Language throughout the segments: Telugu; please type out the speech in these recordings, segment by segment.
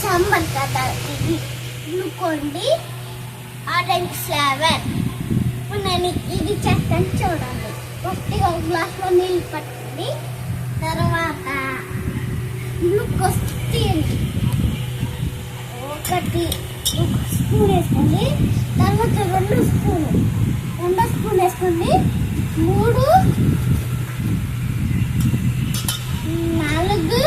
సమ్మర్ కదా ఇది గ్లూకోండి ఆరెంజ్ ఫ్లేవర్. ఇప్పుడు నేను ఇది చేస్తాను చూడండి. ఒకటి ఒక గ్లాస్లో నీళ్ళు పట్టండి, తర్వాత గ్లూకోజ్ తీయండి, ఒక స్పూన్ వేసుకోండి, తర్వాత 2 స్పూన్ వేసుకోండి, 3 4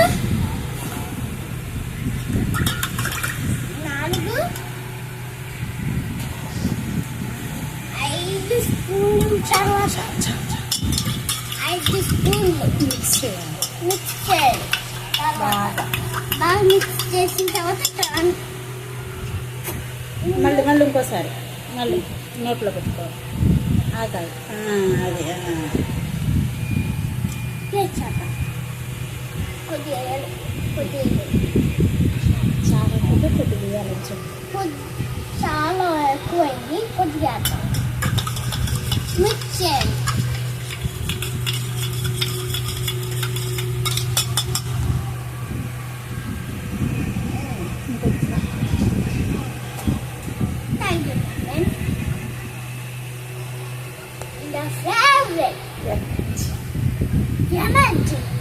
5 స్పూన్లు తర్వాత 5 స్పూన్లు మిక్స్ చేయాలి. బాగా మిక్స్ చేసిన తర్వాత మళ్ళీ ఇంకోసారి మళ్ళీ నోట్లో పెట్టుకోవాలి. అది చాలా ఎక్కువైంది, కొద్దిగా మిక్స్ చేయండి. Favorite. Lemon tea.